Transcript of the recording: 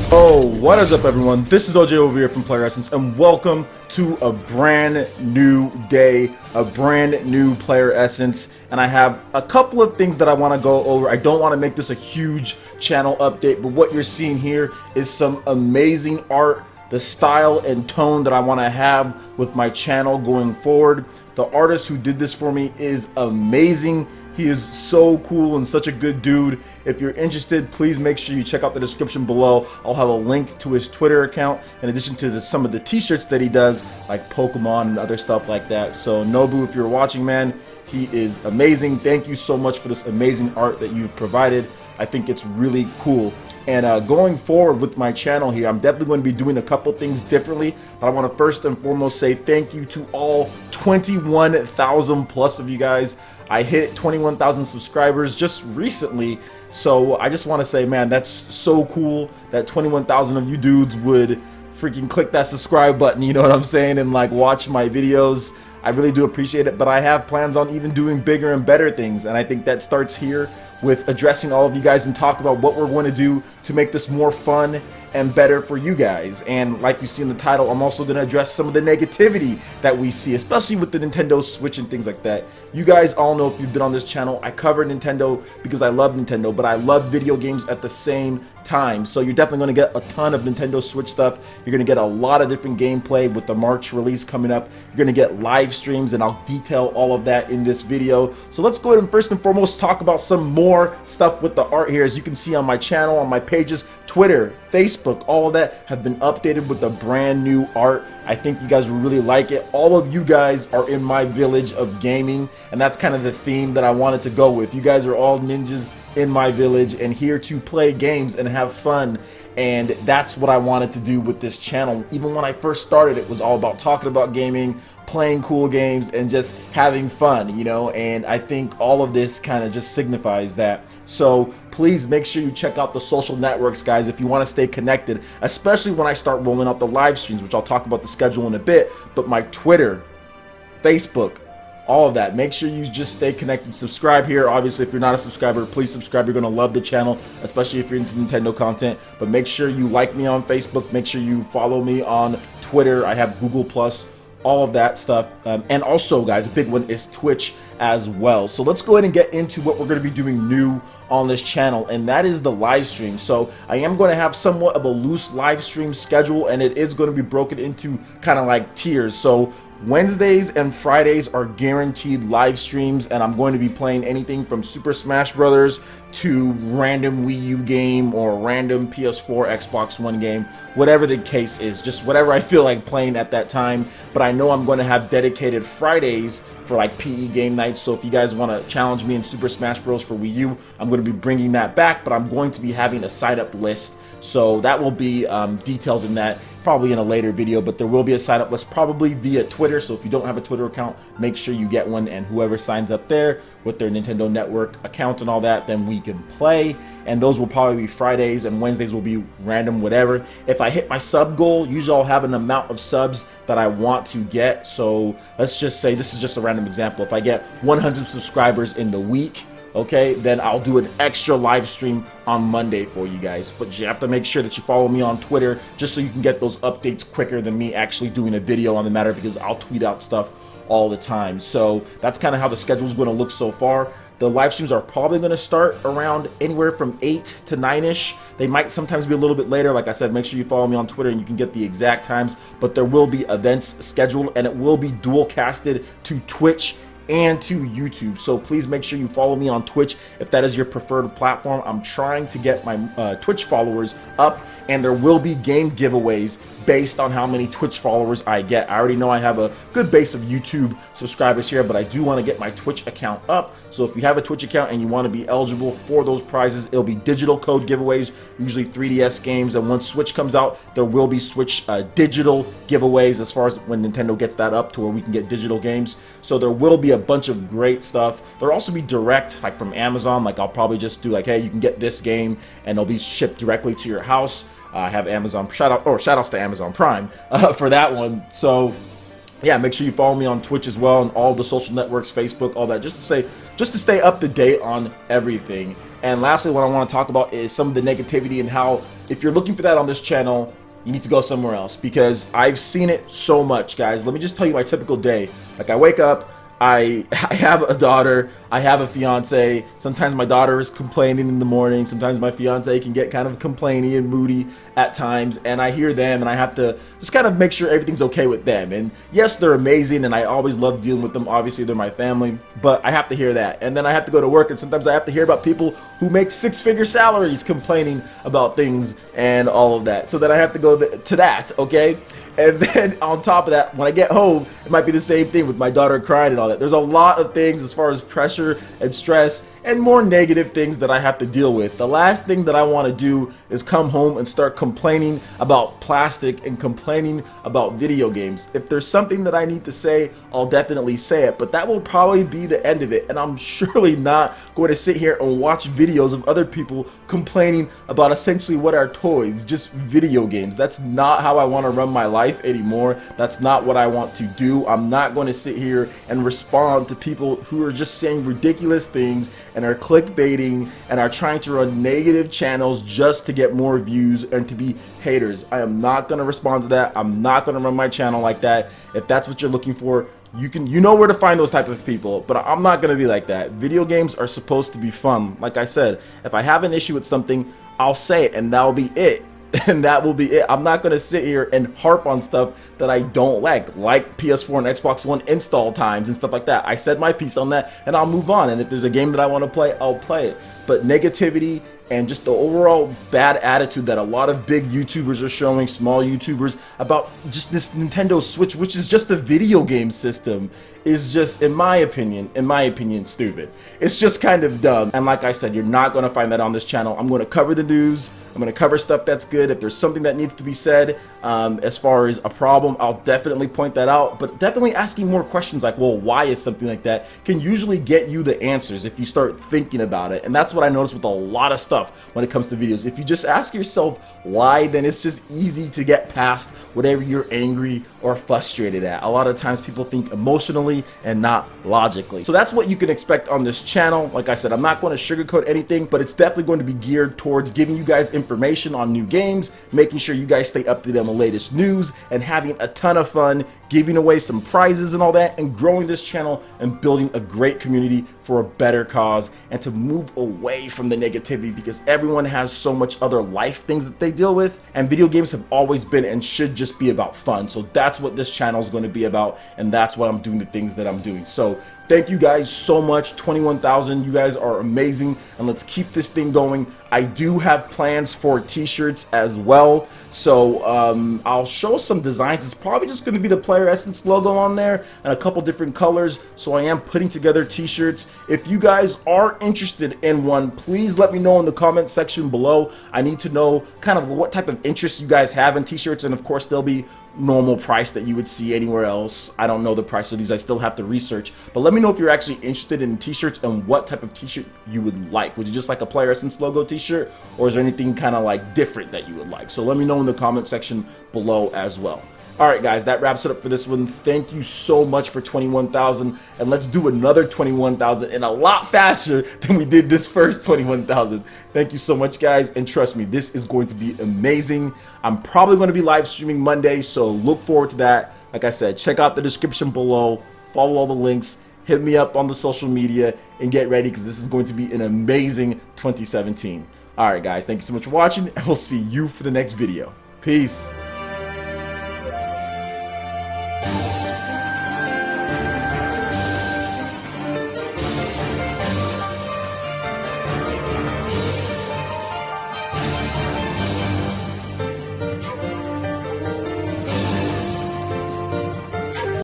Oh, what is up, everyone? This is OJ over here from PlayerEssence, and welcome to a brand new day, a brand new PlayerEssence. And I have a couple of things that I want to go over. I don't want to make this a huge channel update, but what you're seeing here is some amazing art, the style and tone that I want to have with my channel going forward. The artist who did this for me is amazing. He is so cool and such a good dude. If you're interested, please make sure you check out the description below. I'll have a link to his Twitter account in addition to some of the t-shirts that he does, like Pokemon and other stuff like that. So Nobu, if you're watching, man, he is amazing. Thank you so much for this amazing art that you've provided. I think it's really cool. And going forward with my channel here, I'm definitely going to be doing a couple things differently. But I want to first and foremost say thank you to all 21,000 plus of you guys. I hit 21,000 subscribers just recently, so I just want to say, man, that's so cool that 21,000 of you dudes would freaking click that subscribe button, you know what I'm saying, and like watch my videos. I really do appreciate it, but I have plans on even doing bigger and better things, and I think that starts here with addressing all of you guys and talk about what we're going to do to make this more fun and better for you guys. And like you see in the title, I'm also going to address some of the negativity that we see, especially with the Nintendo Switch and things like that. You guys all know, if you've been on this channel, I cover Nintendo because I love Nintendo, but I love video games at the same time. So you're definitely going to get a ton of Nintendo Switch stuff. You're going to get a lot of different gameplay with the March release coming up. You're going to get live streams, and I'll detail all of that in this video. So let's go ahead and first and foremost talk about some more stuff with the art here. As you can see on my channel, on my pages, Twitter, Facebook, all of that have been updated with the brand new art. I think you guys will really like it. All of you guys are in my village of gaming, and that's kind of the theme that I wanted to go with. You guys are all ninjas in my village and here to play games and have fun, and that's what I wanted to do with this channel. Even when I first started, it was all about talking about gaming, playing cool games, and just having fun, you know, and I think all of this kind of just signifies that. So please make sure you check out the social networks, guys, if you want to stay connected, especially when I start rolling out the live streams, which I'll talk about the schedule in a bit. But my Twitter, Facebook, all of that, make sure you just stay connected. Subscribe here. Obviously, if you're not a subscriber, please subscribe. You're going to love the channel, especially if you're into Nintendo content. But make sure you like me on Facebook. Make sure you follow me on Twitter. I have Google Plus, all of that stuff. And also, guys, a big one is Twitch as well. So let's go ahead and get into what we're going to be doing new on this channel, and that is the live stream. So I am going to have somewhat of a loose live stream schedule, and it is going to be broken into kind of like tiers. So Wednesdays and Fridays are guaranteed live streams, and I'm going to be playing anything from Super Smash Brothers to random Wii U game or random PS4, Xbox One game, whatever the case is, just whatever I feel like playing at that time. But I know I'm going to have dedicated Fridays for like PE game nights. So if you guys want to challenge me in Super Smash Bros for Wii U, I'm going to be bringing that back, but I'm going to be having a sign up list. So that will be details in that probably in a later video, but there will be a sign up list probably via Twitter. So if you don't have a Twitter account, make sure you get one, and whoever signs up there with their Nintendo Network account and all that, then we can play. And those will probably be Fridays, and Wednesdays will be random whatever. If I hit my sub goal, usually I'll have an amount of subs that I want to get. So let's just say, this is just a random example, if I get 100 subscribers in the week, okay, then I'll do an extra live stream on Monday for you guys. But you have to make sure that you follow me on Twitter just so you can get those updates quicker than me actually doing a video on the matter, because I'll tweet out stuff all the time. So that's kind of how the schedule is going to look so far. The live streams are probably going to start around anywhere from 8 to 9-ish. They might sometimes be a little bit later. Like I said, make sure you follow me on Twitter and you can get the exact times. But there will be events scheduled, and it will be dual casted to Twitch and to YouTube. So please make sure you follow me on Twitch if that is your preferred platform. I'm trying to get my Twitch followers up, and there will be game giveaways based on how many Twitch followers I get. I already know I have a good base of YouTube subscribers here, but I do want to get my Twitch account up. So if you have a Twitch account and you want to be eligible for those prizes, it'll be digital code giveaways, usually 3DS games, and once Switch comes out, there will be Switch digital giveaways as far as when Nintendo gets that up to where we can get digital games. So there will be a bunch of great stuff. There'll also be direct, like from Amazon. Like I'll probably just do like, hey, you can get this game, and it'll be shipped directly to your house. I have Amazon shout outs to Amazon Prime for that one. So yeah, make sure you follow me on Twitch as well and all the social networks, Facebook, all that, just to stay up to date on everything. And lastly, what I want to talk about is some of the negativity and how if you're looking for that on this channel, you need to go somewhere else, because I've seen it so much, guys. Let me just tell you my typical day. Like, I wake up, I have a daughter, I have a fiance. Sometimes my daughter is complaining in the morning. Sometimes my fiance can get kind of complainy and moody at times, and I hear them and I have to just kind of make sure everything's okay with them. And yes, they're amazing and I always love dealing with them. Obviously, they're my family, but I have to hear that. And then I have to go to work, and sometimes I have to hear about people who make six-figure salaries complaining about things and all of that. So then I have to go to that, okay? And then on top of that, when I get home, it might be the same thing with my daughter crying and all that. There's a lot of things as far as pressure and stress and more negative things that I have to deal with. The last thing that I want to do is come home and start complaining about plastic and complaining about video games. If there's something that I need to say, I'll definitely say it, but that will probably be the end of it. And I'm surely not going to sit here and watch videos of other people complaining about essentially what are toys, just video games. That's not how I want to run my life anymore. That's not what I want to do. I'm not going to sit here and respond to people who are just saying ridiculous things and are clickbaiting and are trying to run negative channels just to get more views and to be haters. I am not going to respond to that. I'm not going to run my channel like that. If that's what you're looking for, you know where to find those type of people, but I'm not going to be like that. Video games are supposed to be fun. Like I said, if I have an issue with something, I'll say it and that'll be it. And that will be it. I'm not going to sit here and harp on stuff that I don't like PS4 and Xbox One install times and stuff like that. I said my piece on that and I'll move on. And if there's a game that I want to play, I'll play it. But negativity and just the overall bad attitude that a lot of big YouTubers are showing, small YouTubers, about just this Nintendo Switch, which is just a video game system, is just, in my opinion, stupid. It's just kind of dumb. And like I said, you're not going to find that on this channel. I'm going to cover the news. I'm going to cover stuff that's good. If there's something that needs to be said as far as a problem, I'll definitely point that out. But definitely asking more questions like, well, why is something like that, can usually get you the answers if you start thinking about it. And that's what I noticed with a lot of stuff when it comes to videos. If you just ask yourself why, then it's just easy to get past whatever you're angry or frustrated at. A lot of times people think emotionally and not logically. So that's what you can expect on this channel. Like I said, I'm not going to sugarcoat anything, but it's definitely going to be geared towards giving you guys information on new games, making sure you guys stay up to date on the latest news, and having a ton of fun, giving away some prizes and all that, and growing this channel and building a great community for a better cause, and to move away from the negativity, because everyone has so much other life things that they deal with, and video games have always been and should just be about fun. So that's what this channel is going to be about, and that's what I'm doing, the things that I'm doing. So thank you guys so much. 21,000, you guys are amazing, and let's keep this thing going. I do have plans for t-shirts as well, so I'll show some designs. It's probably just going to be the PlayerEssence logo on there and a couple different colors, so I am putting together t-shirts. If you guys are interested in one, please let me know in the comment section below. I need to know kind of what type of interest you guys have in t-shirts, and of course they'll be normal price that you would see anywhere else. I don't know the price of these, I still have to research, but let me know if you're actually interested in t-shirts and what type of t-shirt you would like. Would you just like a PlayerEssence logo t-shirt, or is there anything kind of like different that you would like? So let me know in the comment section below as well. Alright guys, that wraps it up for this one. Thank you so much for 21,000, and let's do another 21,000 and a lot faster than we did this first 21,000. Thank you so much guys, and trust me, this is going to be amazing. I'm probably going to be live streaming Monday, so look forward to that. Like I said, check out the description below, follow all the links, hit me up on the social media, and get ready because this is going to be an amazing 2017. Alright guys, thank you so much for watching, and we'll see you for the next video. Peace.